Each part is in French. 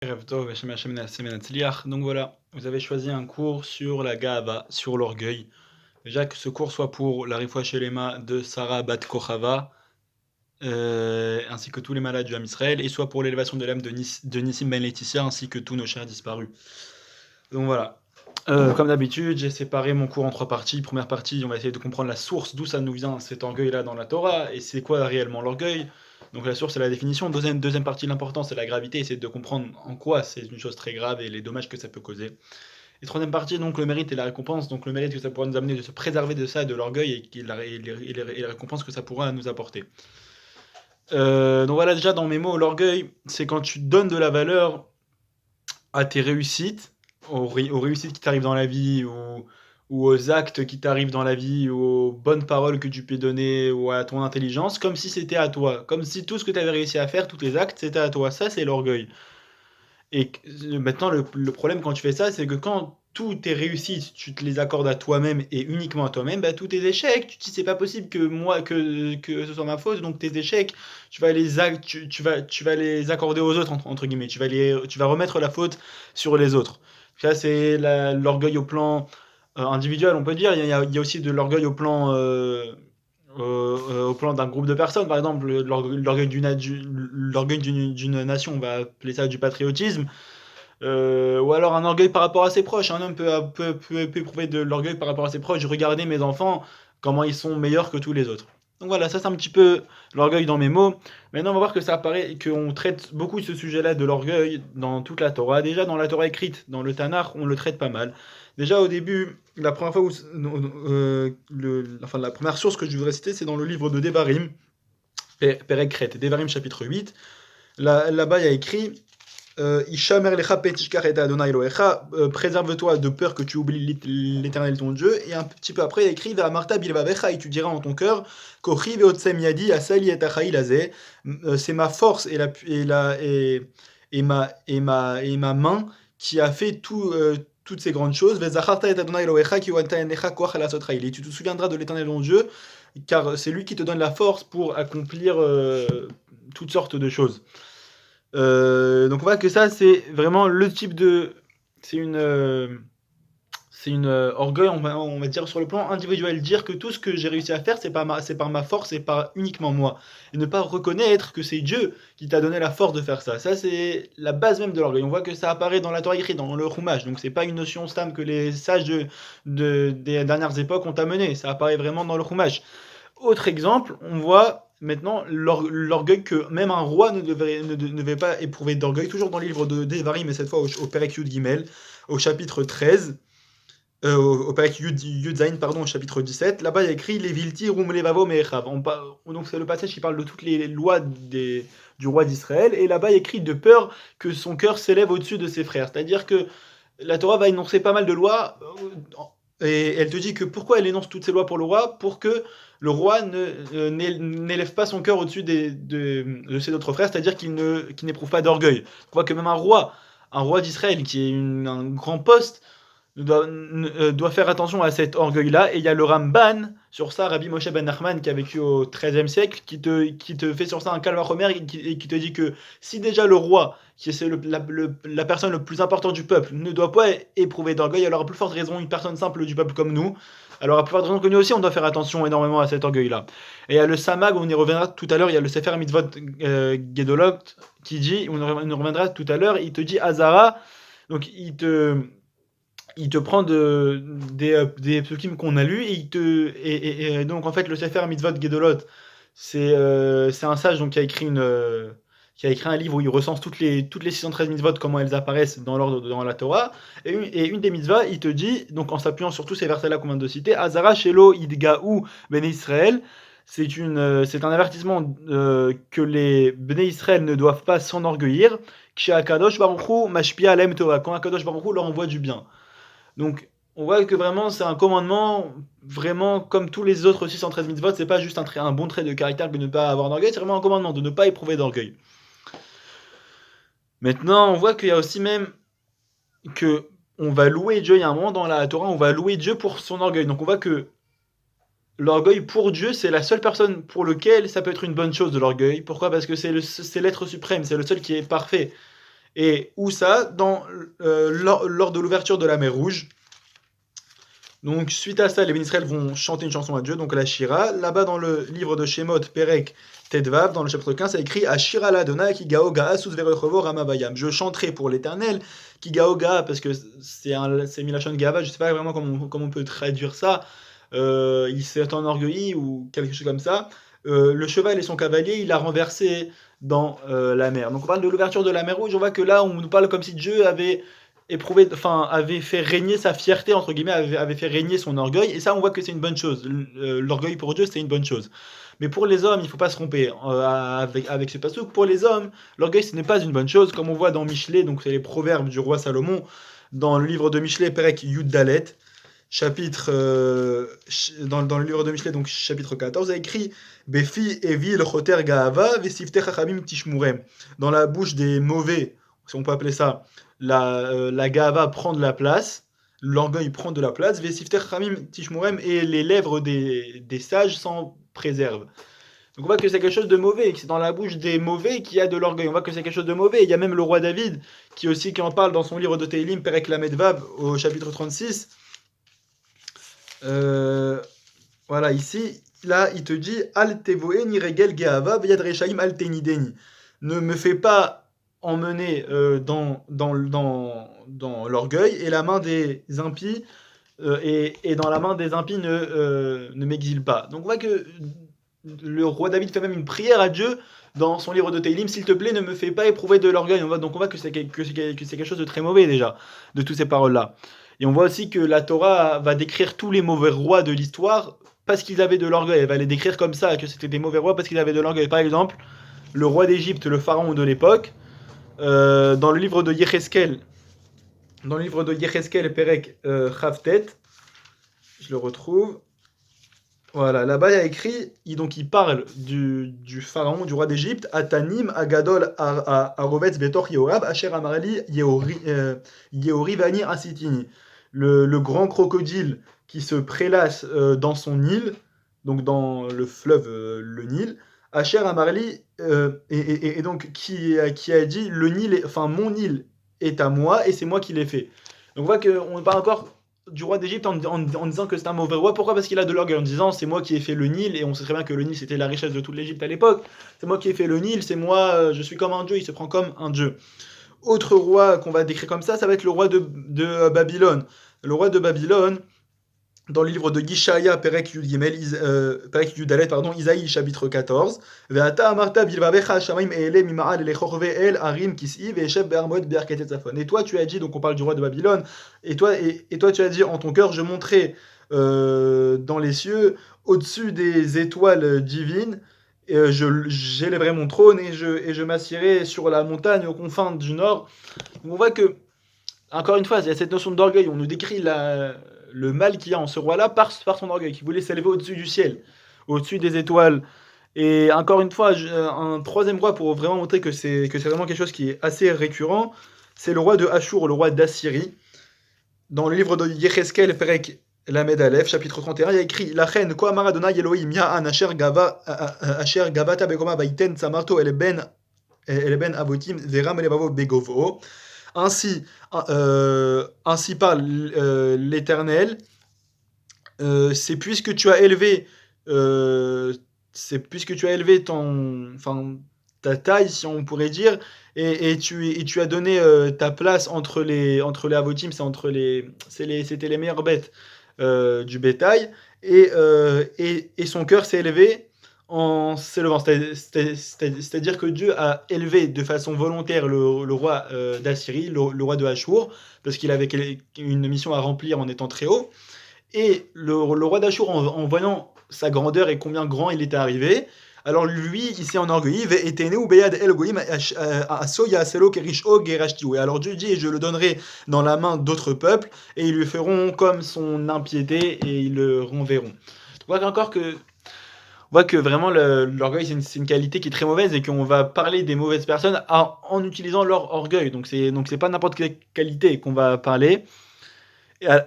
Erev Tov, Hashem Hashem Na'aseh Ve'Natzliach. Donc voilà, vous avez choisi un cours sur la Ga'ava, sur l'orgueil. Déjà que ce cours soit pour la Rifouach Shelema de Sarah Bat Kochava, ainsi que tous les malades du Ham Israël, et soit pour l'élévation de l'âme de Nissim Ben Laetitia, ainsi que tous nos chers disparus. Donc voilà. Comme d'habitude, j'ai séparé mon cours en trois parties. Première partie, on va essayer de comprendre la source, d'où ça nous vient cet orgueil-là dans la Torah, et c'est quoi réellement l'orgueil. Donc la source, c'est la définition. Deuxième partie, l'important, c'est la gravité, essayer de comprendre en quoi c'est une chose très grave et les dommages que ça peut causer. Et troisième partie, donc le mérite et la récompense, donc le mérite que ça pourra nous amener de se préserver de ça, de l'orgueil, et les récompenses que ça pourra nous apporter. Donc voilà, déjà dans mes mots, l'orgueil, c'est quand tu donnes de la valeur à tes réussites, aux réussites qui t'arrivent dans la vie, ou aux actes qui t'arrivent dans la vie, ou aux bonnes paroles que tu peux donner, ou à ton intelligence, comme si c'était à toi. Comme si tout ce que tu avais réussi à faire, tous tes actes, c'était à toi. Ça, c'est l'orgueil. Et maintenant, le problème quand tu fais ça, c'est que quand tous tes réussites, tu te les accordes à toi-même et uniquement à toi-même, bah, tous tes échecs, tu te dis c'est pas possible que moi que ce soit ma faute, donc tes échecs, tu vas les accorder aux autres entre guillemets, tu vas remettre la faute sur les autres. Ça c'est l'orgueil au plan individuel, on peut dire. Il y a aussi de l'orgueil au plan d'un groupe de personnes, par exemple l'orgueil d'une nation, on va appeler ça du patriotisme. Ou alors un orgueil par rapport à ses proches. Un homme peut éprouver de l'orgueil par rapport à ses proches. Regardez mes enfants, comment ils sont meilleurs que tous les autres. Donc voilà, ça c'est un petit peu l'orgueil dans mes mots. Maintenant, on va voir que ça apparaît, qu'on traite beaucoup de ce sujet-là de l'orgueil dans toute la Torah. Déjà dans la Torah écrite, dans le Tanakh, on le traite pas mal. Déjà au début, la première fois la première source que je voudrais citer, c'est dans le livre de Devarim, Perek Kret, Devarim chapitre 8. Là-bas, il y a écrit Ishamer lecha petishkar et Adonai Elohecha, préserve-toi de peur que tu oublies l'Éternel ton Dieu. Et un petit peu après, il écrit Ve'amarta bilvavecha, et tu diras en ton cœur Kochi ve'otsem yadi asali et achaï lazé, c'est ma force et ma main qui a fait toutes ces grandes choses. Ve'zacharta et Adonai Elohecha ki watanecha koach alasot chayil. Et tu te souviendras de l'Éternel ton Dieu, car c'est lui qui te donne la force pour accomplir toutes sortes de choses. Donc on voit que ça, c'est vraiment le type de... C'est une orgueil, on va dire, sur le plan individuel. Dire que tout ce que j'ai réussi à faire, c'est par ma force et par uniquement moi. Et ne pas reconnaître que c'est Dieu qui t'a donné la force de faire ça. Ça, c'est la base même de l'orgueil. On voit que ça apparaît dans la Torah écrite, dans le Chumash. Donc c'est pas une notion stam que les sages des dernières époques ont amené. Ça apparaît vraiment dans le Chumash. Autre exemple, on voit maintenant l'orgueil que même un roi ne devait pas éprouver d'orgueil, toujours dans le livre de Devarim, mais cette fois au Perek Yud Gimel, au chapitre 13, au Perek Yud Zayin, pardon, au chapitre 17. Là-bas, il y a écrit Les Vilti Rum Levavo Me'echav. Donc c'est le passage qui parle de toutes les lois du roi d'Israël, et là-bas, il y a écrit de peur que son cœur s'élève au-dessus de ses frères. C'est-à-dire que la Torah va énoncer pas mal de lois, et elle te dit que pourquoi elle énonce toutes ces lois pour le roi, pour que le roi n'élève pas son cœur au-dessus de ses autres frères, c'est-à-dire qu'il n'éprouve pas d'orgueil. On voit que même un roi d'Israël, qui est un grand poste, doit faire attention à cet orgueil-là. Et il y a le Ramban sur ça, Rabbi Moshe ben Nachman, qui a vécu au XIIIe siècle, qui te fait sur ça un calvaire et qui te dit que si déjà le roi, qui est la personne le plus importante du peuple, ne doit pas éprouver d'orgueil, alors à plus forte raison une personne simple du peuple comme nous, alors à plus forte raison que nous aussi, on doit faire attention énormément à cet orgueil-là. Et il y a le Samag, on y reviendra tout à l'heure, il y a le Sefer Mitzvot Gedolot, qui dit, on y reviendra tout à l'heure, il te dit Hazara, donc il te prend des psukim qu'on a lus, et donc en fait le Sefer Mitzvot Gedolot, c'est un sage donc, qui a écrit un livre où il recense toutes les 613 mitzvot, comment elles apparaissent dans l'ordre dans la Torah, et une des mitzvahs, il te dit, donc en s'appuyant sur tous ces versets-là qu'on vient de citer, Azara Shelo Idgaou Ben Israël, c'est un avertissement que les Bnei Israël ne doivent pas s'enorgueillir, Ksha Akadosh Baruch Hu Mashpia Alem Torah, quand Akadosh Baruch Hu leur envoie du bien. Donc, on voit que vraiment, c'est un commandement, vraiment, comme tous les autres 613 mitzvot, c'est pas juste un bon trait de caractère de ne pas avoir d'orgueil, c'est vraiment un commandement, de ne pas éprouver d'orgueil. Maintenant, on voit qu'il y a aussi même que on va louer Dieu, il y a un moment dans la Torah, on va louer Dieu pour son orgueil. Donc on voit que l'orgueil pour Dieu, c'est la seule personne pour laquelle ça peut être une bonne chose de l'orgueil. Pourquoi ? Parce que c'est l'être suprême, c'est le seul qui est parfait. Et où ça? Lors de l'ouverture de la mer Rouge. Donc, suite à ça, les Israël vont chanter une chanson à Dieu, donc la Shira. Là-bas, dans le livre de Shemot, Perek, Tedvav, dans le chapitre 15, ça écrit Ashira l'Adonai, ki gaoga asus verechovo ramabayam. Je chanterai pour l'éternel, ki gaoga, parce que c'est Milachon Gava, je sais pas vraiment comment on peut traduire ça. Il s'est enorgueilli ou quelque chose comme ça. Le cheval et son cavalier, il a renversé dans la mer. Donc, on parle de l'ouverture de la mer Rouge, on voit que là, on nous parle comme si Dieu avait fait régner sa fierté, entre guillemets, avait fait régner son orgueil, et ça, on voit que c'est une bonne chose. L'orgueil pour Dieu, c'est une bonne chose. Mais pour les hommes, il ne faut pas se tromper avec ce passouk. Pour les hommes, l'orgueil, ce n'est pas une bonne chose, comme on voit dans Michelet, donc c'est les proverbes du roi Salomon, dans le livre de Michelet, Perek Yud Dalet, dans le livre de Michelet, donc chapitre 14, il a écrit Befi Evil Choter Gaava Vesifte Chachamim Tishmurem. Dans la bouche des mauvais, si on peut appeler ça, la Gaava prend de la place, l'orgueil prend de la place, Vesifte Chachamim Tishmurem, et les lèvres des sages s'en préservent. Donc on voit que c'est quelque chose de mauvais, que c'est dans la bouche des mauvais qu'il y a de l'orgueil. On voit que c'est quelque chose de mauvais. Il y a même le roi David qui en parle dans son livre de Teilim, Perek Lamedvav, au chapitre 36. Voilà, ici, là, il te dit Al tevoeni regel geava veyad rechaim al tenideni. Ne me fais pas emmener dans l'orgueil, et la main des impies, et dans la main des impies ne m'exile pas. Donc on voit que le roi David fait même une prière à Dieu dans son livre de Teilim, s'il te plaît, ne me fais pas éprouver de l'orgueil. Donc on voit que c'est quelque chose de très mauvais déjà, de toutes ces paroles-là. Et on voit aussi que la Torah va décrire tous les mauvais rois de l'histoire parce qu'ils avaient de l'orgueil. Elle va les décrire comme ça, que c'était des mauvais rois parce qu'ils avaient de l'orgueil. Par exemple, le roi d'Égypte, le pharaon de l'époque, dans le livre de Yecheskel, Perek Chavtet, je le retrouve. Voilà, là-bas il y a écrit, il parle du pharaon, du roi d'Égypte, Atanim, Agadol, Arovetz, Betor, Yehorav, Asher Amarli, Yehori, Vani, Asitini. Le grand crocodile qui se prélasse dans son Nil, donc dans le fleuve, le Nil, Asher Amarli, et donc qui a dit, mon Nil est à moi et c'est moi qui l'ai fait. Donc on voit qu'on parle encore du roi d'Égypte en disant que c'est un mauvais roi. Pourquoi? Parce qu'il a de l'orgueil, en disant c'est moi qui ai fait le Nil, et on sait très bien que le Nil c'était la richesse de toute l'Égypte à l'époque. C'est moi qui ai fait le Nil, c'est moi, je suis comme un dieu, il se prend comme un dieu. Autre roi qu'on va décrire comme ça va être le roi de Babylone. Le roi de Babylone, dans le livre de Yishaya, Perek Yud Gimel, Perek Yud Dalet, pardon, Isaïe, chapitre 14. Ve'ata amarta bilvavecha shamaim e'ele mima'al elechorve el arim kis'i ve'esheb be'armoed be'arketet zafon. Et toi, tu as dit, donc on parle du roi de Babylone, et toi, tu as dit en ton cœur, je monterai dans les cieux, au-dessus des étoiles divines, j'élèverai mon trône et je m'assierai sur la montagne aux confins du nord. Donc on voit que, encore une fois, il y a cette notion d'orgueil. On nous décrit le mal qu'il y a en ce roi-là par son orgueil, qui voulait s'élever au-dessus du ciel, au-dessus des étoiles. Et encore une fois, un troisième roi pour vraiment montrer que c'est vraiment quelque chose qui est assez récurrent, c'est le roi de Ashur, le roi d'Assyrie. Dans le livre de Yecheskel, Perek Lamed Aleph, chapitre 31, il y a écrit La reine, Ko amar Adonai Elohim, Ya'an Asher Gavata Begoma Baiten Samarto Eleben Avotim Veram Elevavo Begovo. Ainsi parle l'Éternel, c'est puisque tu as élevé ta taille, si on pourrait dire, et tu as donné ta place entre les avotim, c'était les meilleures bêtes du bétail, et son cœur s'est élevé en s'élevant. C'est-à-dire que Dieu a élevé de façon volontaire le roi d'Assyrie, le roi de Achour, parce qu'il avait une mission à remplir en étant très haut. Et le roi d'Achour, en voyant sa grandeur et combien grand il était arrivé, alors lui, il s'est enorgueilli. Et alors Dieu dit, et je le donnerai dans la main d'autres peuples, et ils lui feront comme son impiété, et ils le renverront. On voit que vraiment l'orgueil c'est une qualité qui est très mauvaise, et qu'on va parler des mauvaises personnes en utilisant leur orgueil. Donc c'est pas n'importe quelle qualité qu'on va parler.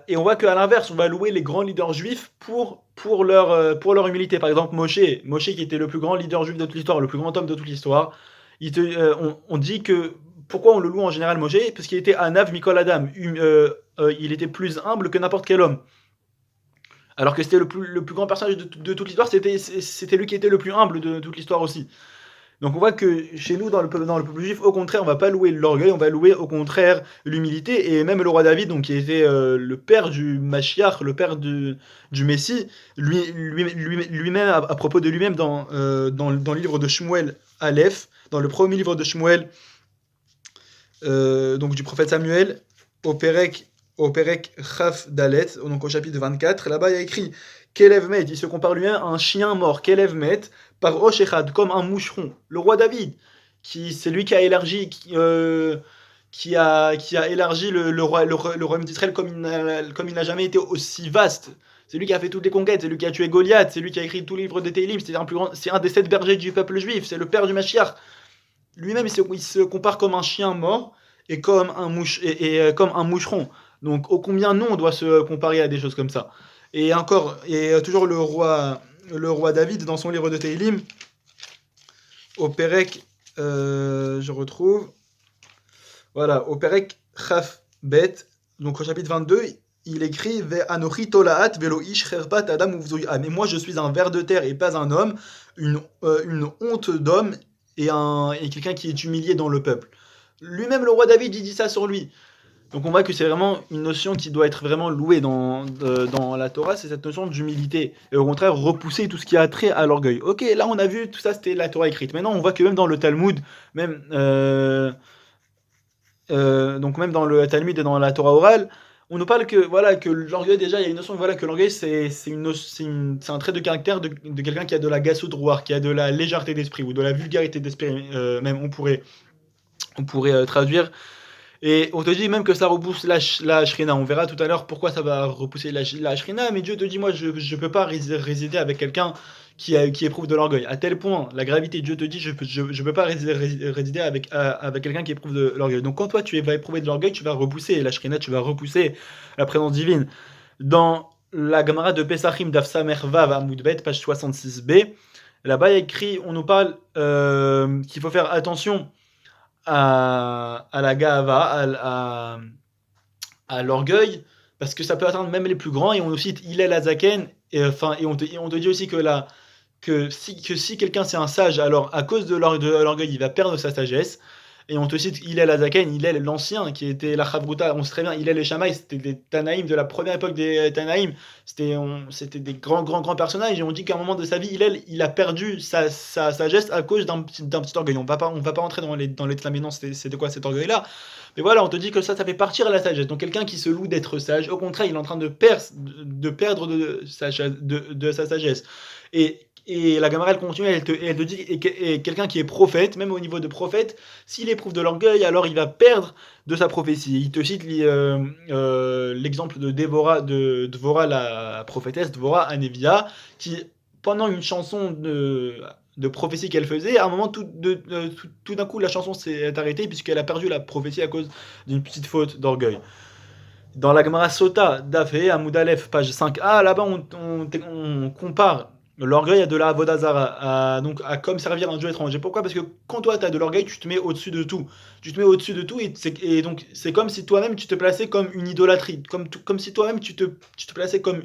Et on voit qu'à l'inverse, on va louer les grands leaders juifs pour leur humilité. Par exemple, Moshe qui était le plus grand leader juif de toute l'histoire, le plus grand homme de toute l'histoire, on dit que pourquoi on le loue en général Moshe? Parce qu'il était Anav Mikol Adam, il était plus humble que n'importe quel homme. Alors que c'était le plus grand personnage de toute l'histoire, c'était lui qui était le plus humble de toute l'histoire aussi. Donc on voit que chez nous, dans le peuple juif, au contraire, on va pas louer l'orgueil, on va louer au contraire l'humilité. Et même le roi David, donc, qui était le père du Mashiach, le père du Messie, lui-même, à propos de lui-même, dans le livre de Shmuel Aleph, dans le premier livre de Shmuel, donc du prophète Samuel, au Perek Chaf Dalet, donc au chapitre 24, là-bas il y a écrit Kelev Met, il se compare lui-même à un chien mort, Kelev Met, par Rosh Echad, comme un moucheron. Le roi David, c'est lui qui a élargi, qui a élargi le royaume d'Israël comme il n'a jamais été aussi vaste. C'est lui qui a fait toutes les conquêtes, c'est lui qui a tué Goliath, c'est lui qui a écrit tout le livre de Télim, c'est un des 7 bergers du peuple juif, c'est le père du Mashiach. Lui-même, il se compare comme un chien mort et comme comme un moucheron. Donc, ô combien nous, on doit se comparer à des choses comme ça. Et encore, toujours le roi David, dans son livre de Télim, au Perek, je retrouve, voilà, au Perek Chaf Bet, donc au chapitre 22, il écrit Ve anochi tolaat velo ish cherpat adam uvzui. Ah, mais moi je suis un ver de terre et pas un homme, une honte d'homme et quelqu'un qui est humilié dans le peuple. Lui-même, le roi David, il dit ça sur lui. Donc on voit que c'est vraiment une notion qui doit être vraiment louée dans la Torah, c'est cette notion d'humilité. Et au contraire, repousser tout ce qui a trait à l'orgueil. Ok, là on a vu, tout ça c'était la Torah écrite. Maintenant on voit que même dans le Talmud, donc même dans le Talmud et dans la Torah orale, on nous parle que voilà que l'orgueil, déjà il y a une notion, voilà, que l'orgueil c'est un trait de caractère de quelqu'un qui a de la gassoute rouar, qui a de la légèreté d'esprit ou de la vulgarité d'esprit, même on pourrait traduire. Et on te dit même que ça repousse la Shrina. On verra tout à l'heure pourquoi ça va repousser la Shrina, mais Dieu te dit, moi je ne peux pas résider avec quelqu'un qui éprouve de l'orgueil. À tel point, la gravité, Dieu te dit, je peux pas résider avec quelqu'un qui éprouve de l'orgueil. Donc quand toi tu vas éprouver de l'orgueil, tu vas repousser la Shrina, tu vas repousser la présence divine. Dans la Gemara de Pesachim d'Afsa Mervav à Moudbet, page 66b, là-bas il y a écrit, on nous parle qu'il faut faire attention à la gava, à l'orgueil, parce que ça peut atteindre même les plus grands, et on nous cite Hillel Azaken, et on te dit aussi que si quelqu'un c'est un sage, alors à cause de l'orgueil, il va perdre sa sagesse. Et on te cite Hillel Azaken, Hillel l'ancien, qui était la Chavruta, on sait très bien, Hillel et Shammai, c'était des Tanaïm de la première époque des Tanaïm, c'était des grands personnages, et on dit qu'à un moment de sa vie, Hillel, il a perdu sa sagesse à cause d'un petit orgueil. On va pas entrer dans les détails maintenant, c'était quoi cet orgueil-là. Mais voilà, on te dit que ça fait partir la sagesse. Donc quelqu'un qui se loue d'être sage, au contraire, il est en train de perdre de sa sagesse. Et la Gemara, elle continue, elle te dit, et quelqu'un qui est prophète, même au niveau de prophète, s'il éprouve de l'orgueil, alors il va perdre de sa prophétie. Il te cite l'exemple de Dvorah, la prophétesse, Dvorah Anevia, qui, pendant une chanson de prophétie qu'elle faisait, à un moment, tout d'un coup, la chanson s'est arrêtée, puisqu'elle a perdu la prophétie à cause d'une petite faute d'orgueil. Dans la Gemara Sota, Dafé, Amoud Aleph, page 5a, là-bas, on compare l'orgueil à de la Avodazara, donc à comme servir un dieu étranger. Pourquoi? Parce que quand toi tu as de l'orgueil, tu te mets au-dessus de tout. Tu te mets au-dessus de tout, et donc c'est comme si toi-même tu te plaçais comme une idolâtrie. Comme si toi-même tu te plaçais comme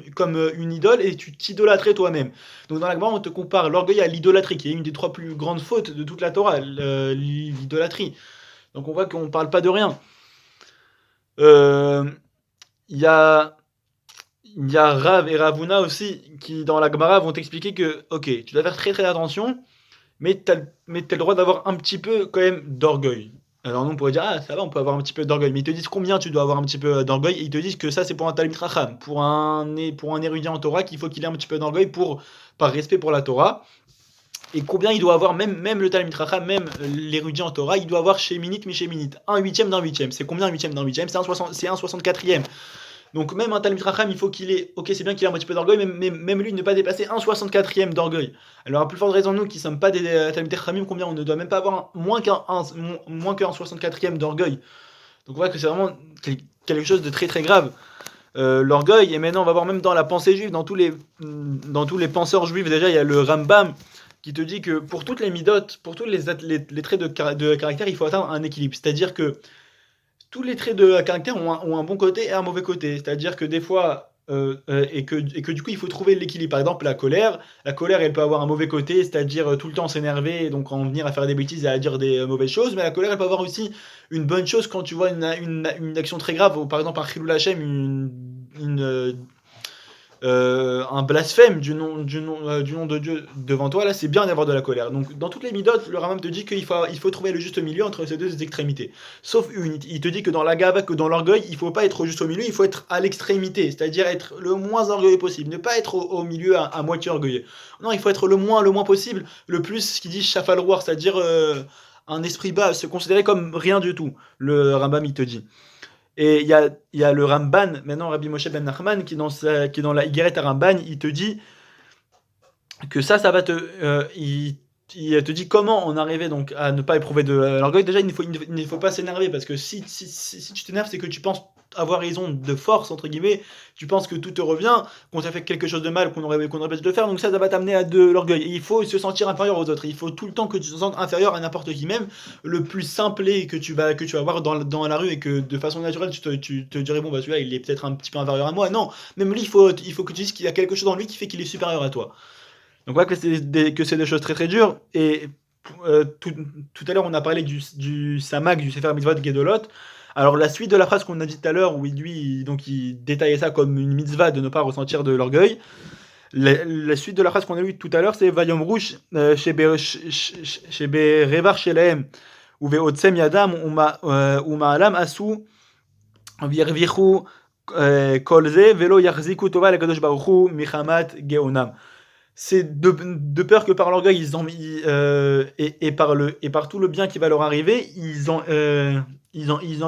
une idole et tu t'idolâtrais toi-même. Donc dans la Gemara, on te compare l'orgueil à l'idolâtrie, qui est une des 3 plus grandes fautes de toute la Torah, l'idolâtrie. Donc on voit qu'on ne parle pas de rien. Il y a Rav et Ravuna aussi qui, dans la Gemara, vont t'expliquer que, ok, tu dois faire très très attention, mais tu as le droit d'avoir un petit peu quand même d'orgueil. Alors nous on pourrait dire, ah ça va, on peut avoir un petit peu d'orgueil, mais ils te disent combien tu dois avoir un petit peu d'orgueil, et ils te disent que ça c'est pour un Talmid Chacham, pour un érudit en Torah, qu'il faut qu'il ait un petit peu d'orgueil par respect pour la Torah. Et combien il doit avoir, même le Talmid Chacham, même l'érudit en Torah, il doit avoir chez Minit, un huitième d'un huitième. C'est combien un huitième d'un huitième? C'est un 64e. Donc même un Talmid Chacham, il faut qu'il ait, ok c'est bien qu'il ait un petit peu d'orgueil, mais même lui ne pas dépasser un 64e d'orgueil. Alors à plus forte raison nous qui ne sommes pas des Talmid Chachamim, combien on ne doit même pas avoir moins qu'un 64e d'orgueil. Donc on voit que c'est vraiment quelque chose de très très grave. L'orgueil, et maintenant on va voir même dans la pensée juive, dans tous les penseurs juifs, déjà il y a le Rambam qui te dit que pour toutes les midotes, pour tous les traits de caractère, il faut atteindre un équilibre. C'est-à-dire que tous les traits de caractère ont un bon côté et un mauvais côté. C'est-à-dire que des fois, et que du coup, il faut trouver l'équilibre. Par exemple, la colère, elle peut avoir un mauvais côté, c'est-à-dire tout le temps s'énerver, et donc en venir à faire des bêtises et à dire des mauvaises choses. Mais la colère, elle peut avoir aussi une bonne chose quand tu vois une action très grave, ou par exemple un chilul Hashem, un blasphème du nom de Dieu devant toi, là c'est bien d'avoir de la colère. Donc dans toutes les midotes, le Rambam te dit qu'il faut trouver le juste milieu entre ces deux extrémités. Sauf une, il te dit que dans la gava, que dans l'orgueil, il faut pas être juste au milieu, il faut être à l'extrémité, c'est-à-dire être le moins orgueilleux possible, ne pas être au milieu à moitié orgueilleux. Non, il faut être le moins possible, le plus, ce qu'il dit chafal roar, c'est-à-dire un esprit bas, se considérer comme rien du tout, le Rambam il te dit. Et il y a le Ramban, maintenant Rabbi Moshe ben Nachman, qui dans la Higueret à Ramban, il te dit que ça va te. Il te dit comment en arriver donc à ne pas éprouver de l'orgueil. Déjà, il ne faut pas s'énerver, parce que si tu t'énerves, c'est que tu penses avoir raison de force, entre guillemets, tu penses que tout te revient, qu'on t'a fait quelque chose de mal, qu'on aurait pas dû le faire, donc ça va t'amener à de l'orgueil. Et il faut se sentir inférieur aux autres, il faut tout le temps que tu te sentes inférieur à n'importe qui, même le plus simplé que tu vas voir dans la rue, et que de façon naturelle tu te dirais, bon bah celui-là il est peut-être un petit peu inférieur à moi. Non, même lui, il faut que tu dises qu'il y a quelque chose en lui qui fait qu'il est supérieur à toi. Donc voilà que c'est des choses très très dures. Et tout à l'heure, on a parlé du Samak, du Sefer Mitzvot Gedolot. Alors la suite de la phrase qu'on a dit tout à l'heure, où il détaillait ça comme une mitzvah de ne pas ressentir de l'orgueil. La suite de la phrase qu'on a lue tout à l'heure, c'est Vayom Rouge chez Revar Sheleem, ou Veotsem Yadam, ou Ma'alam Asu, Virvichu Kolze, Velo Yarziku Tova Lekadosh Baruchu, Michamat Geonam. C'est de peur que par l'orgueil et par tout le bien qui va leur arriver, ils en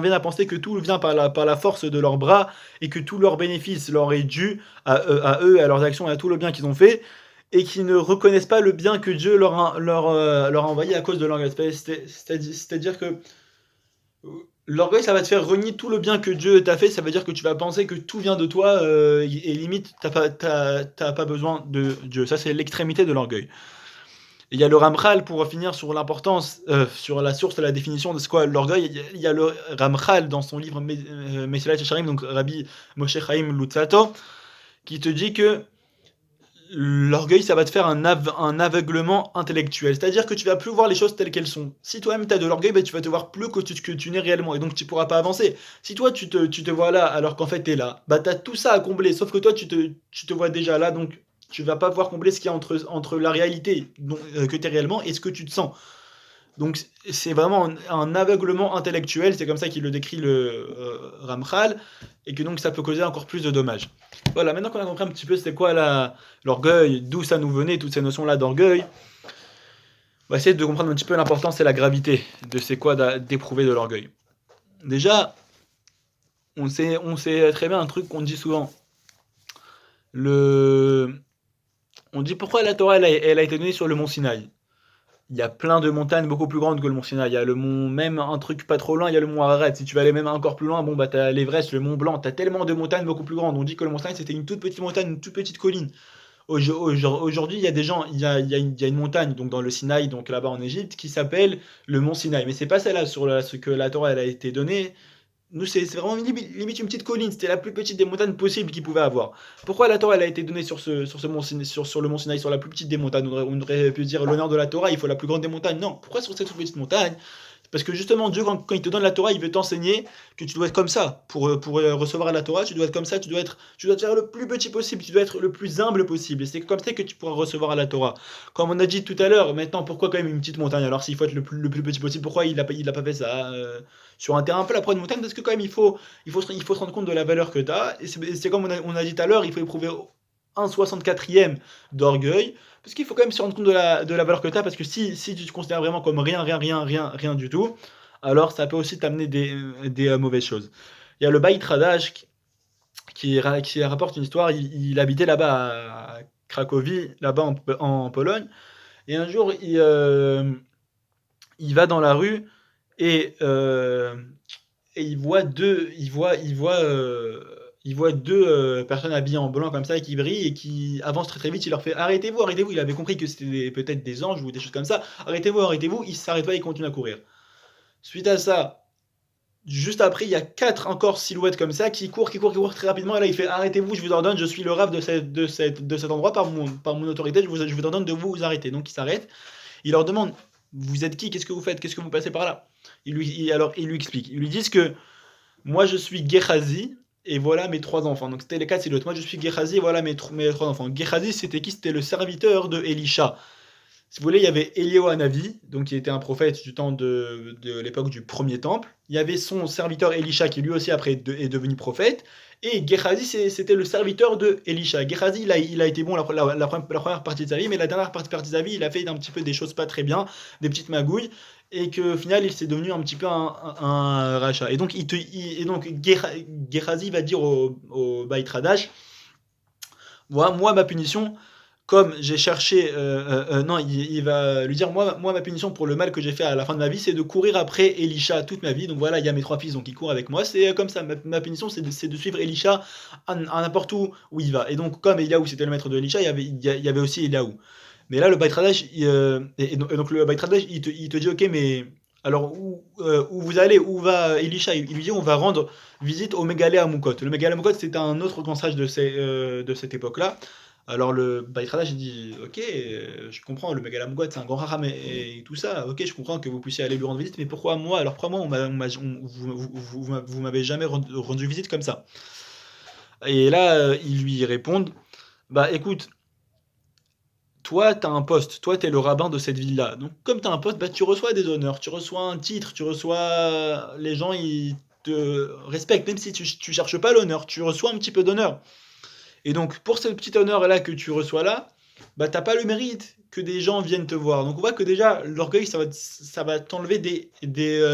viennent à penser que tout vient par la force de leurs bras, et que tout leur bénéfice leur est dû à eux, à leurs actions et à tout le bien qu'ils ont fait, et qui ne reconnaissent pas le bien que Dieu leur a envoyé à cause de l'orgueil. C'est-à-dire que l'orgueil, ça va te faire renier tout le bien que Dieu t'a fait. Ça veut dire que tu vas penser que tout vient de toi, et limite, t'as pas besoin de Dieu. Ça, c'est l'extrémité de l'orgueil. Il y a le Ramchal, pour finir sur l'importance, sur la source et la définition de ce qu'est l'orgueil. Il y a le Ramchal dans son livre Mesilat Yesharim, donc Rabbi Moshe Chaim Luzzatto, qui te dit que l'orgueil, ça va te faire un aveuglement intellectuel. C'est-à-dire que tu vas plus voir les choses telles qu'elles sont. Si toi-même tu as de l'orgueil, bah, tu vas te voir plus que tu n'es réellement. Et donc tu pourras pas avancer. Si toi tu te vois là alors qu'en fait tu es là, bah tu as tout ça à combler. Sauf que toi tu te vois déjà là, donc tu vas pas pouvoir combler ce qu'il y a entre la réalité que tu es réellement et ce que tu te sens. Donc c'est vraiment un aveuglement intellectuel, c'est comme ça qu'il le décrit le Ramchal, et que donc ça peut causer encore plus de dommages. Voilà, maintenant qu'on a compris un petit peu c'est quoi l'orgueil, d'où ça nous venait, toutes ces notions-là d'orgueil, on va essayer de comprendre un petit peu l'importance et la gravité de c'est quoi d'éprouver de l'orgueil. Déjà, on sait très bien un truc qu'on dit souvent. On dit pourquoi la Torah elle a été donnée sur le mont Sinaï. Il y a plein de montagnes beaucoup plus grandes que le mont Sinaï. Il y a le mont, même un truc pas trop loin, il y a le mont Ararat. Si tu vas aller même encore plus loin, bon bah t'as l'Everest, le Mont Blanc, t'as tellement de montagnes beaucoup plus grandes. On dit que le mont Sinaï c'était une toute petite montagne, une toute petite colline. Aujourd'hui, il y a des gens, il y a une montagne donc dans le Sinaï, donc là-bas en Égypte, qui s'appelle le mont Sinaï. Mais c'est pas celle-là ce que la Torah elle a été donnée. Nous, c'est vraiment limite une petite colline. C'était la plus petite des montagnes possibles qu'ils pouvaient avoir. Pourquoi la Torah elle a été donnée sur le mont Sinaï, sur la plus petite des montagnes? On aurait pu dire l'honneur de la Torah, il faut la plus grande des montagnes. Non, pourquoi sur cette toute petite montagne? Parce que justement, Dieu, quand il te donne la Torah, il veut t'enseigner que tu dois être comme ça. Pour recevoir la Torah, tu dois être comme ça, tu dois te faire le plus petit possible, tu dois être le plus humble possible. Et c'est comme ça que tu pourras recevoir la Torah. Comme on a dit tout à l'heure, maintenant, pourquoi quand même une petite montagne? Alors, s'il faut être le plus petit possible, pourquoi il a pas fait ça sur un terrain plat, après une montagne? Parce que quand même, il faut se rendre compte de la valeur que tu as. Et c'est comme on a dit tout à l'heure, il faut éprouver un 64e d'orgueil, parce qu'il faut quand même se rendre compte de la valeur que tu as, parce que si tu te considères vraiment comme rien du tout, alors ça peut aussi t'amener des mauvaises choses. Il y a le Beit Radash qui rapporte une histoire. Il habitait là-bas à Cracovie, là-bas en Pologne, et un jour il va dans la rue, et il voit il voit deux personnes habillées en blanc comme ça qui brillent et qui avancent très très vite. Il leur fait arrêtez-vous, arrêtez-vous. Il avait compris que c'était peut-être des anges ou des choses comme ça. Arrêtez-vous, arrêtez-vous. Il s'arrête pas, il continue à courir. Suite à ça, juste après, il y a 4 encore silhouettes comme ça qui courent très rapidement. Et là, il fait arrêtez-vous, je vous ordonne, je suis le rave de cet endroit par mon autorité, je vous ordonne de vous arrêter. Donc il s'arrête. Il leur demande vous êtes qui? Qu'est-ce que vous faites? Qu'est-ce que vous passez par là? Alors, ils lui expliquent. Ils lui disent que moi, je suis Gehazi, et voilà mes 3 enfants. Donc, c'était les 4 silhouettes. Moi, je suis Gehazi, et voilà mes 3 enfants. Gehazi, c'était qui? C'était le serviteur de Elisha. Si vous voulez, il y avait Eliyahu Hanavi, donc qui était un prophète du temps de l'époque du premier temple. Il y avait son serviteur Elisha, qui lui aussi après est devenu prophète. Et Gehazi, c'était le serviteur de Elisha. Gehazi, il a été bon la première partie de sa vie, mais la dernière partie de sa vie, il a fait un petit peu des choses pas très bien, des petites magouilles, et qu'au final, il s'est devenu un petit peu un rachat. Et donc, Gehazi va dire au Beit Radash, moi, ma punition, comme j'ai cherché, non, il va lui dire, moi, ma punition pour le mal que j'ai fait à la fin de ma vie, c'est de courir après Elisha toute ma vie. Donc voilà, il y a mes 3 fils, donc ils courent avec moi. C'est comme ça, ma punition, c'est de suivre Elisha à n'importe où il va. Et donc, comme Eliaou, c'était le maître de Elisha, il y avait aussi Eliaou. Mais là, le Beit Radash, et donc le Beit Radash, il te dit, ok, mais alors où vous allez, où va Elisha? Il lui dit, on va rendre visite au Mégalé Amoukot. Le Mégalé Amoukot, c'était un autre grand sage de cette époque-là. Alors le Beit Radash, il dit, ok, je comprends, le Megalamugot, c'est un grand haram et tout ça, ok, je comprends que vous puissiez aller lui rendre visite, mais pourquoi moi? Alors pourquoi moi, vous m'avez jamais rendu visite comme ça? Et là, ils lui répondent, bah écoute, toi, t'as un poste, toi, t'es le rabbin de cette ville-là. Donc, comme t'as un poste, bah, tu reçois des honneurs, tu reçois un titre, tu reçois. Les gens, ils te respectent, même si tu cherches pas l'honneur, tu reçois un petit peu d'honneur. Et donc, pour ce petit honneur-là que tu reçois là, bah, t'as pas le mérite que des gens viennent te voir. Donc, on voit que déjà, l'orgueil, ça va t'enlever des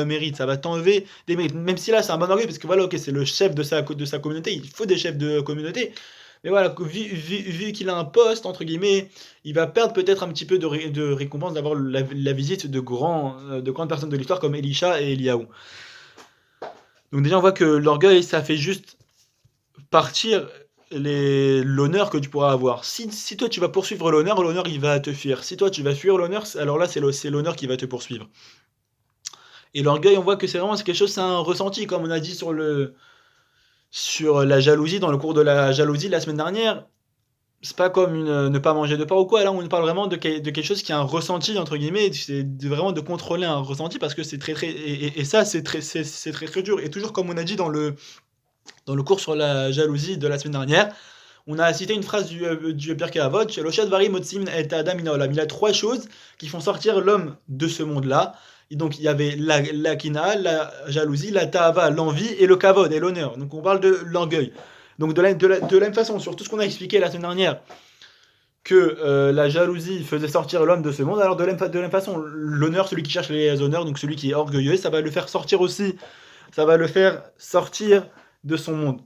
mérites, ça va t'enlever des mérites. Même si là, c'est un bon orgueil, parce que voilà, ok, c'est le chef de sa communauté, il faut des chefs de communauté. Mais voilà, vu qu'il a un poste, entre guillemets, il va perdre peut-être un petit peu de récompense d'avoir la visite de grandes personnes de l'histoire comme Elisha et Eliaou. Donc déjà, on voit que l'orgueil, ça fait juste partir l'honneur que tu pourras avoir. Si toi tu vas poursuivre l'honneur il va te fuir. Si toi tu vas fuir l'honneur, alors là c'est l'honneur qui va te poursuivre. Et l'orgueil, on voit que c'est quelque chose, c'est un ressenti, comme on a dit sur la jalousie, dans le cours de la jalousie la semaine dernière. C'est pas comme ne pas manger de porc ou quoi, là on parle vraiment de quelque chose qui est un ressenti, entre guillemets, c'est vraiment de contrôler un ressenti, parce que c'est très très, et ça c'est très très dur. Et toujours comme on a dit dans le cours sur la jalousie de la semaine dernière, on a cité une phrase du Pirkei Avot, Sheloshat Dvarim Motzim et Adam min haolam. Il y a 3 choses qui font sortir l'homme de ce monde-là. Et donc il y avait la kina, la jalousie, la ta'ava, l'envie, et le kavod, et l'honneur. Donc on parle de l'orgueil. Donc de la même façon, sur tout ce qu'on a expliqué la semaine dernière, que la jalousie faisait sortir l'homme de ce monde, alors de la même façon, l'honneur, celui qui cherche les honneurs, donc celui qui est orgueilleux, ça va le faire sortir aussi, ça va le faire sortir de son monde.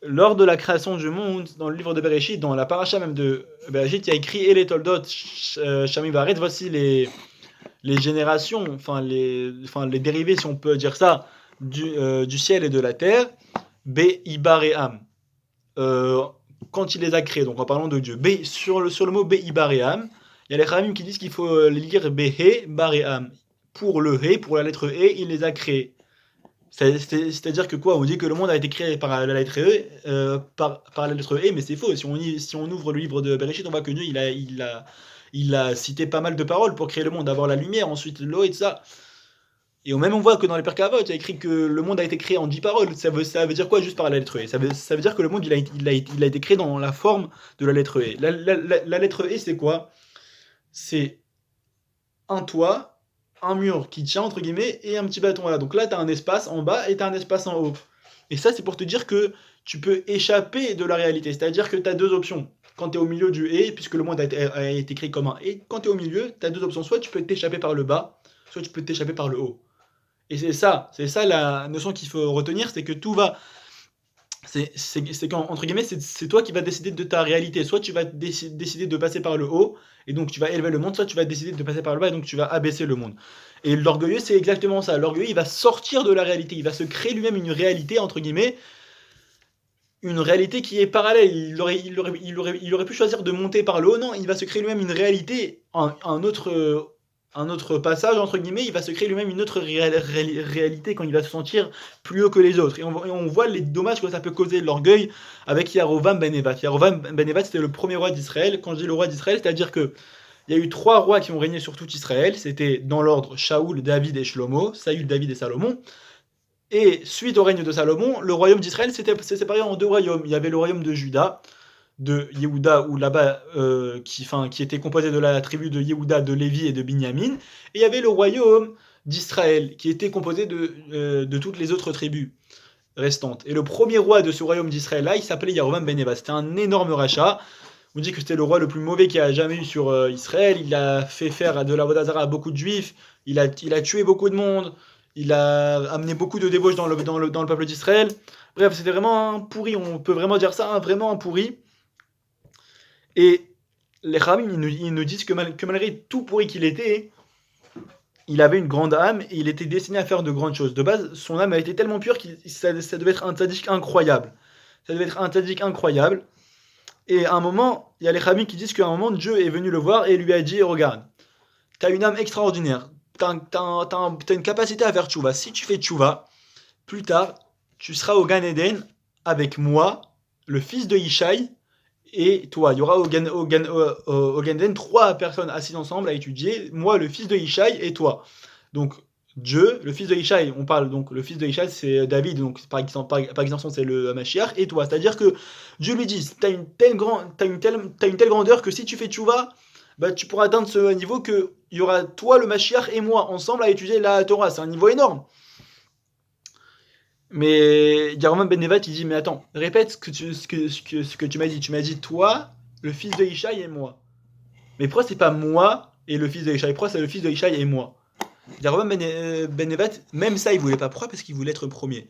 Lors de la création du monde, dans le livre de Bereshit, dans la paracha même de Bereshit, il y a écrit Et les Toldot, Shami Varet, voici les générations, enfin les dérivés, si on peut dire ça, du ciel et de la terre, Be-Ibaream. Quand il les a créés, donc en parlant de Dieu. Sur le mot Be-Ibaream, il y a les Khamim qui disent qu'il faut lire Be-He, Baream. Pour le He, pour la lettre E, il les a créés. C'est-à-dire que quoi? On dit que le monde a été créé par la lettre E, par la lettre E, mais c'est faux. Si on ouvre le livre de Bereshit, on voit que Dieu il a cité pas mal de paroles pour créer le monde. D'abord la lumière, ensuite l'eau et tout ça. Et même on voit que dans les Pirkei Avot, il y a écrit que le monde a été créé en 10 paroles. Ça veut dire quoi juste par la lettre E? Ça veut dire que le monde il a été créé dans la forme de la lettre E. La lettre E, c'est quoi? C'est un toit, un mur qui tient, entre guillemets, et un petit bâton là. Donc là, tu as un espace en bas et tu as un espace en haut. Et ça, c'est pour te dire que tu peux échapper de la réalité. C'est-à-dire que tu as 2 options. Quand tu es au milieu du et, puisque le monde a été créé comme un et, quand tu es au milieu, tu as 2 options. Soit tu peux t'échapper par le bas, soit tu peux t'échapper par le haut. Et c'est ça la notion qu'il faut retenir, c'est que tout va. C'est qu'entre guillemets, c'est toi qui vas décider de ta réalité. Soit tu vas décider de passer par le haut, et donc tu vas élever le monde, soit tu vas décider de passer par le bas, et donc tu vas abaisser le monde. Et l'orgueilleux, c'est exactement ça. L'orgueilleux, il va sortir de la réalité, il va se créer lui-même une réalité, entre guillemets, une réalité qui est parallèle. Il aurait pu choisir de monter par le haut. Non, il va se créer lui-même une réalité, un autre passage, entre guillemets. Il va se créer lui-même une autre réalité quand il va se sentir plus haut que les autres. Et on voit les dommages que ça peut causer de l'orgueil avec Yarovam ben Nevat. Yarovam ben Nevat, c'était le premier roi d'Israël. Quand je dis le roi d'Israël, c'est-à-dire que il y a eu 3 rois qui ont régné sur tout Israël. C'était dans l'ordre Shaoul, David et Shlomo. Saül, David et Salomon. Et suite au règne de Salomon, le royaume d'Israël s'est séparé en 2 royaumes. Il y avait le royaume de Juda, de Yehuda, où là-bas, qui était composé de la tribu de Yehuda, de Lévi et de Binyamin. Et il y avait le royaume d'Israël, qui était composé de toutes les autres tribus restantes. Et le premier roi de ce royaume d'Israël-là, il s'appelait Yarovam ben Nevat. C'était un énorme rachat. On dit que c'était le roi le plus mauvais qu'il y a jamais eu sur Israël. Il a fait faire de la avodat zara à beaucoup de juifs. Il a tué beaucoup de monde. Il a amené beaucoup de débauches dans le peuple d'Israël. Bref, c'était vraiment un pourri. On peut vraiment dire ça, vraiment un pourri. Et les rabbins, ils nous disent que malgré tout pourri qu'il était, il avait une grande âme et il était destiné à faire de grandes choses. De base, son âme a été tellement pure que ça devait être un tzaddik incroyable. Ça devait être un tzaddik incroyable. Et à un moment, il y a les rabbins qui disent qu'à un moment, Dieu est venu le voir et lui a dit, regarde, tu as une âme extraordinaire, tu as une capacité à faire tchouva. Si tu fais tchouva, plus tard, tu seras au Gan Eden avec moi, le fils de Ishaï, et toi. Il y aura au Gan Eden 3 personnes assises ensemble à étudier, moi, le fils de Ishaï, et toi. Donc, Dieu, le fils de Ishaï, on parle donc, le fils de Ishaï, c'est David, donc par extension, c'est le Mashiach, et toi. C'est-à-dire que Dieu lui dit, t'as une telle grandeur que si tu fais tchouva, bah, tu pourras atteindre ce niveau que il y aura toi, le Mashiach, et moi, ensemble à étudier la Torah. C'est un niveau énorme. Mais Yarovam ben Nevat, il dit, mais attends, répète ce que tu m'as dit. Tu m'as dit, toi, le fils de Ishaï et moi. Mais pourquoi c'est pas moi et le fils de Ishaï? Pourquoi c'est le fils de Ishaï et moi? Yarovam ben Nevat, même ça, il voulait pas. Pourquoi? Parce qu'il voulait être premier.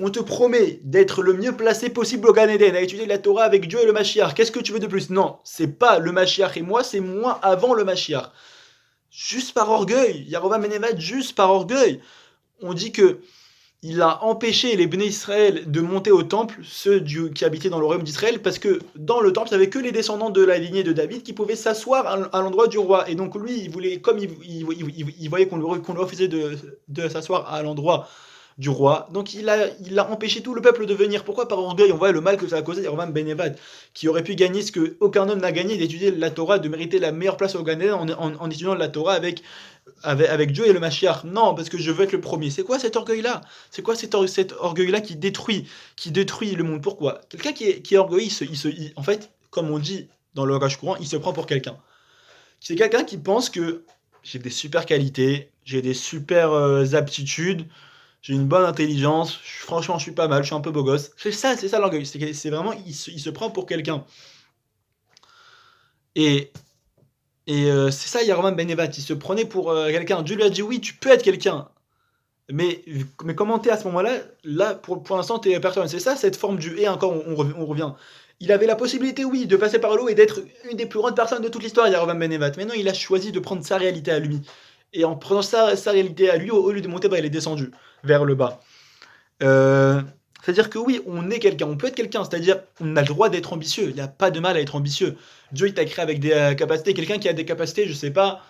On te promet d'être le mieux placé possible au Gan Eden, à étudier la Torah avec Dieu et le Mashiach. Qu'est-ce que tu veux de plus? Non, c'est pas le Mashiach et moi, c'est moi avant le Mashiach. Juste par orgueil. Yarovam ben Nevat, juste par orgueil. On dit que il a empêché les Bnei Israël de monter au temple, ceux qui habitaient dans le royaume d'Israël, parce que dans le temple, il n'y avait que les descendants de la lignée de David qui pouvaient s'asseoir à l'endroit du roi. Et donc lui, il voulait, comme il voyait qu'on lui refusait de s'asseoir à l'endroit du roi, donc il a empêché tout le peuple de venir. Pourquoi? Par orgueil. On voit le mal que ça a causé Yarovam ben Nevat, qui aurait pu gagner ce qu'aucun homme n'a gagné, d'étudier la Torah, de mériter la meilleure place au Gan Eden en étudiant la Torah avec Dieu et le Mashiach. Non, parce que je veux être le premier. C'est quoi cet orgueil-là? C'est quoi cet orgueil-là qui détruit le monde? Pourquoi? Quelqu'un qui est orgueilleux, en fait, comme on dit dans le langage courant, il se prend pour quelqu'un. C'est quelqu'un qui pense que j'ai des super qualités, j'ai des super aptitudes, j'ai une bonne intelligence, franchement, je suis pas mal, je suis un peu beau gosse. C'est ça l'orgueil. C'est vraiment, il se prend pour quelqu'un. Et c'est ça, Yarovam ben Nevat, il se prenait pour quelqu'un. Dieu lui a dit, oui, tu peux être quelqu'un. Mais comment t'es à ce moment-là? Là, pour l'instant, t'es personne. C'est ça, cette forme du et encore, on revient. Il avait la possibilité, oui, de passer par l'eau et d'être une des plus grandes personnes de toute l'histoire, Yarovam ben Nevat. Mais non, il a choisi de prendre sa réalité à lui. Et en prenant sa réalité à lui, au lieu de monter, bah, il est descendu vers le bas. C'est-à-dire que oui, on est quelqu'un, on peut être quelqu'un, c'est-à-dire on a le droit d'être ambitieux, il n'y a pas de mal à être ambitieux. Dieu il t'a créé avec des capacités, quelqu'un qui a des capacités, je sais pas,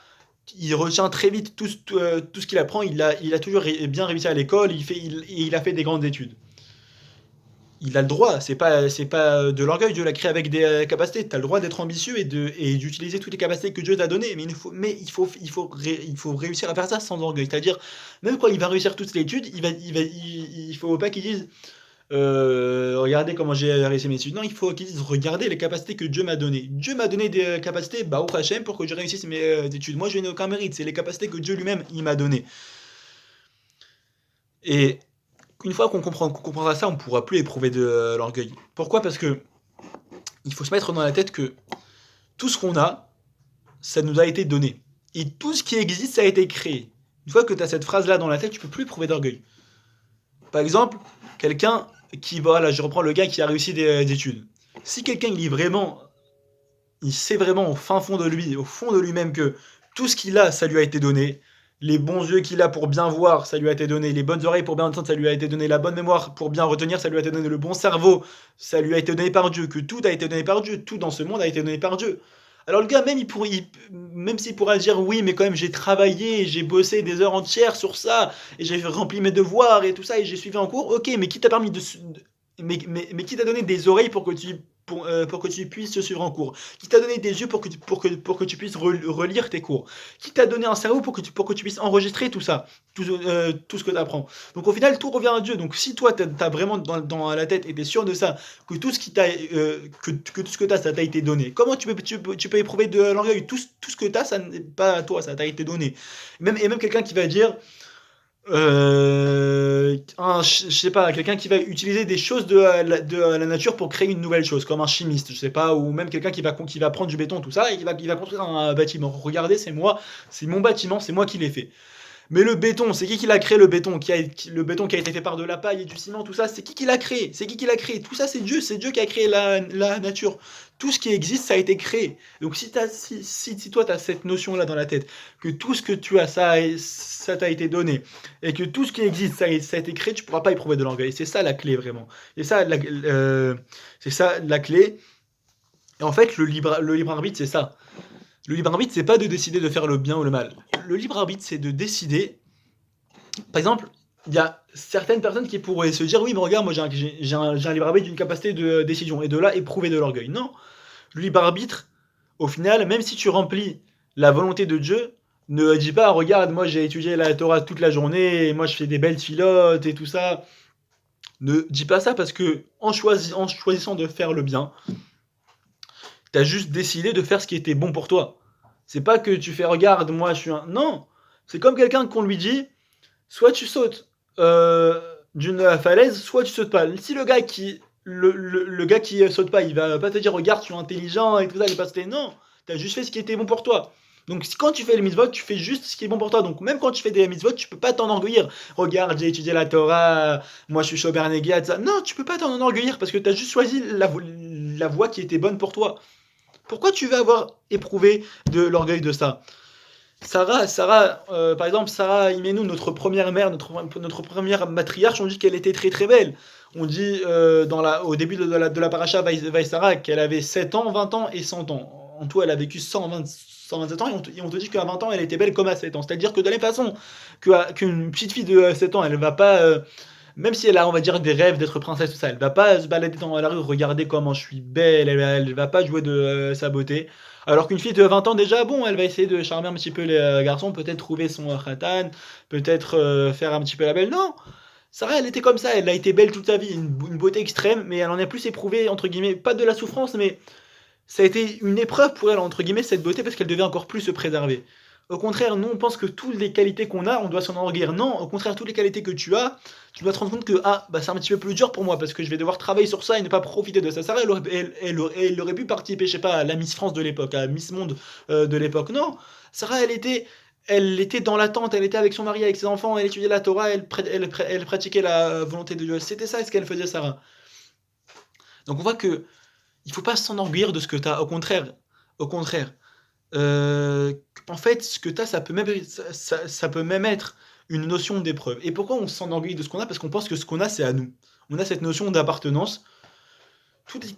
il retient très vite tout ce qu'il apprend, il a toujours bien réussi à l'école, il a fait des grandes études. Il a le droit, c'est pas de l'orgueil, Dieu l'a créé avec des capacités, tu as le droit d'être ambitieux et d'utiliser toutes les capacités que Dieu t'a données, mais il faut réussir à faire ça sans orgueil, c'est-à-dire même quand il va réussir toutes les études, il faut pas qu'il dise regardez comment j'ai réussi mes études. Non, il faut qu'ils disent regardez les capacités que Dieu m'a données. Dieu m'a donné des capacités, bah au Hachem, pour que je réussisse mes études. Moi, je n'ai aucun mérite. C'est les capacités que Dieu lui-même il m'a données. Et une fois qu'on comprendra ça, on ne pourra plus éprouver de l'orgueil. Pourquoi? Parce que il faut se mettre dans la tête que tout ce qu'on a, ça nous a été donné. Et tout ce qui existe, ça a été créé. Une fois que tu as cette phrase-là dans la tête, tu peux plus éprouver d'orgueil. Par exemple, quelqu'un qui, voilà, je reprends le gars qui a réussi des études. Si quelqu'un il sait vraiment au fin fond de lui, au fond de lui-même que tout ce qu'il a, ça lui a été donné, Les bons yeux qu'il a pour bien voir, ça lui a été donné. Les bonnes oreilles pour bien entendre, ça lui a été donné. La bonne mémoire pour bien retenir, ça lui a été donné. Le bon cerveau, ça lui a été donné par Dieu. Que tout a été donné par Dieu. Tout dans ce monde a été donné par Dieu. Alors le gars, même s'il pourrait dire oui, mais quand même j'ai travaillé, j'ai bossé des heures entières sur ça, et j'ai rempli mes devoirs et tout ça, et j'ai suivi en cours, ok, mais qui t'a permis mais qui t'a donné des oreilles pour que tu puisses suivre en cours? Qui t'a donné des yeux pour que tu puisses relire tes cours? Qui t'a donné un cerveau pour que tu puisses enregistrer tout ça, tout ce que tu apprends? Donc au final, tout revient à Dieu. Donc si toi, tu as vraiment dans la tête et tu es sûr de ça, que tout ce, que tout ce que tu as, ça t'a été donné, comment tu peux éprouver de l'orgueil? Tout ce que tu as, ça n'est pas à toi, ça t'a été donné. Même quelqu'un qui va dire, je sais pas, quelqu'un qui va utiliser des choses de la nature pour créer une nouvelle chose, comme un chimiste, je sais pas, ou même quelqu'un qui va prendre du béton, tout ça, et qui va construire un bâtiment. Regardez, c'est moi, c'est mon bâtiment, c'est moi qui l'ai fait. Mais le béton, c'est qui l'a créé, le béton le béton qui a été fait par de la paille et du ciment, tout ça, c'est qui l'a créé? C'est qui l'a créé? Tout ça, c'est Dieu qui a créé la nature. Tout ce qui existe, ça a été créé. Donc si toi, tu as cette notion-là dans la tête, que tout ce que tu as, ça t'a été donné, et que tout ce qui existe, ça a été créé, tu pourras pas éprouver de l'orgueil. C'est ça la clé, vraiment. Et ça, c'est ça la clé. Et en fait, le libre arbitre, c'est ça. Le libre arbitre, c'est pas de décider de faire le bien ou le mal. Le libre arbitre, c'est de décider. Par exemple, il y a certaines personnes qui pourraient se dire oui, mais regarde, moi j'ai un libre arbitre d'une capacité de décision, et de là éprouver de l'orgueil. Non, le libre arbitre, au final, même si tu remplis la volonté de Dieu, ne dis pas regarde, moi j'ai étudié la Torah toute la journée, et moi je fais des belles filotes et tout ça. Ne dis pas ça parce que en choisissant de faire le bien, tu as juste décidé de faire ce qui était bon pour toi. C'est pas que tu fais regarde, moi je suis un. Non! C'est comme quelqu'un qu'on lui dit soit tu sautes d'une falaise, soit tu sautes pas. Si le gars qui saute pas, il va pas te dire regarde, je suis intelligent et tout ça, il va pas sauter. Non! T'as juste fait ce qui était bon pour toi. Donc quand tu fais les mitzvot, tu fais juste ce qui est bon pour toi. Donc même quand tu fais des mitzvot, tu peux pas t'enorgueillir. Regarde, j'ai étudié la Torah, moi je suis Shomer Negia, tout ça. Non, tu peux pas t'enorgueillir parce que tu as juste choisi la voie qui était bonne pour toi. Pourquoi tu vas avoir éprouvé de l'orgueil de ça? Par exemple, Sarah Imenou, notre première mère, notre première matriarche, on dit qu'elle était très très belle. On dit au début de la paracha Vaïsara qu'elle avait 7 ans, 20 ans et 100 ans. En tout, elle a vécu 127 ans et on te dit qu'à 20 ans, elle était belle comme à 7 ans. C'est-à-dire que de la même façon qu'une petite fille de 7 ans, elle va pas, même si elle a, on va dire, des rêves d'être princesse, tout ça, elle va pas se balader dans la rue, regarder comment je suis belle, elle va pas jouer de sa beauté. Alors qu'une fille de 20 ans, déjà, bon, elle va essayer de charmer un petit peu les garçons, peut-être trouver son khatan, peut-être faire un petit peu la belle. Non! Sarah, elle était comme ça, elle a été belle toute sa vie, une beauté extrême, mais elle en a plus éprouvé, entre guillemets, pas de la souffrance, mais ça a été une épreuve pour elle, entre guillemets, cette beauté, parce qu'elle devait encore plus se préserver. Au contraire, nous, on pense que toutes les qualités qu'on a, on doit s'en enorgueillir. Non, au contraire, toutes les qualités que tu dois te rendre compte que, ah, bah, c'est un petit peu plus dur pour moi, parce que je vais devoir travailler sur ça et ne pas profiter de ça. Sarah, elle aurait pu participer, je sais pas, à la Miss France de l'époque, à Miss Monde de l'époque. Non, Sarah, elle était dans l'attente, elle était avec son mari, avec ses enfants, elle étudiait la Torah, elle pratiquait la volonté de Dieu. C'était ça ce qu'elle faisait, Sarah. Donc on voit que il faut pas s'enorgueillir de ce que tu as. Au contraire, en fait, ce que tu as, ça peut même être une notion d'épreuve. Et pourquoi on s'enorgueillit de ce qu'on a? Parce qu'on pense que ce qu'on a, c'est à nous. On a cette notion d'appartenance.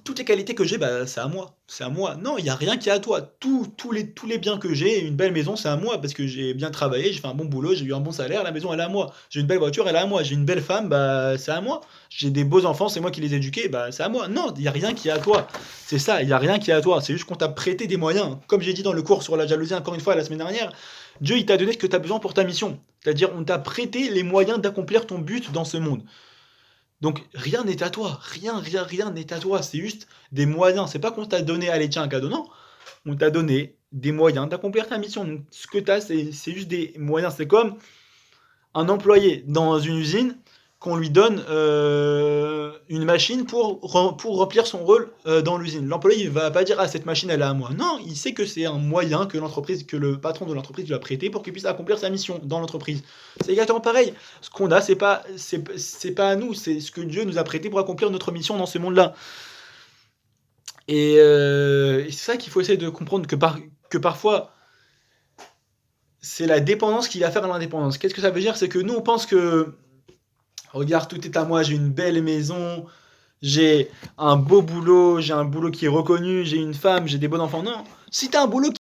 Toutes les qualités que j'ai, bah, c'est à moi. C'est à moi. Non, il n'y a rien qui est à toi. Tous les biens que j'ai, une belle maison, c'est à moi parce que j'ai bien travaillé, j'ai fait un bon boulot, j'ai eu un bon salaire, la maison, elle est à moi. J'ai une belle voiture, elle est à moi. J'ai une belle femme, bah, c'est à moi. J'ai des beaux enfants, c'est moi qui les ai éduqués, bah, c'est à moi. Non, il n'y a rien qui est à toi. C'est ça, il n'y a rien qui est à toi. C'est juste qu'on t'a prêté des moyens. Comme j'ai dit dans le cours sur la jalousie, encore une fois, la semaine dernière, Dieu, il t'a donné ce que tu as besoin pour ta mission. C'est-à-dire, on t'a prêté les moyens d'accomplir ton but dans ce monde. Donc rien n'est à toi, rien n'est à toi, c'est juste des moyens. C'est pas qu'on t'a donné, allez tiens un cadeau, non. On t'a donné des moyens d'accomplir ta mission. Donc ce que tu as, c'est juste des moyens. C'est comme un employé dans une usine qu'on lui donne une machine pour remplir son rôle dans l'usine. L'employé il va pas dire ah cette machine elle est à moi. Non, il sait que c'est un moyen que le patron de l'entreprise lui a prêté pour qu'il puisse accomplir sa mission dans l'entreprise. C'est exactement pareil. Ce qu'on a c'est pas à nous, c'est ce que Dieu nous a prêté pour accomplir notre mission dans ce monde-là. Et c'est ça qu'il faut essayer de comprendre que parfois c'est la dépendance qui va faire l'indépendance. Qu'est-ce que ça veut dire? C'est que nous, on pense que, regarde, tout est à moi, j'ai une belle maison, j'ai un beau boulot, j'ai un boulot qui est reconnu, j'ai une femme, j'ai des bons enfants. Non, si tu as un boulot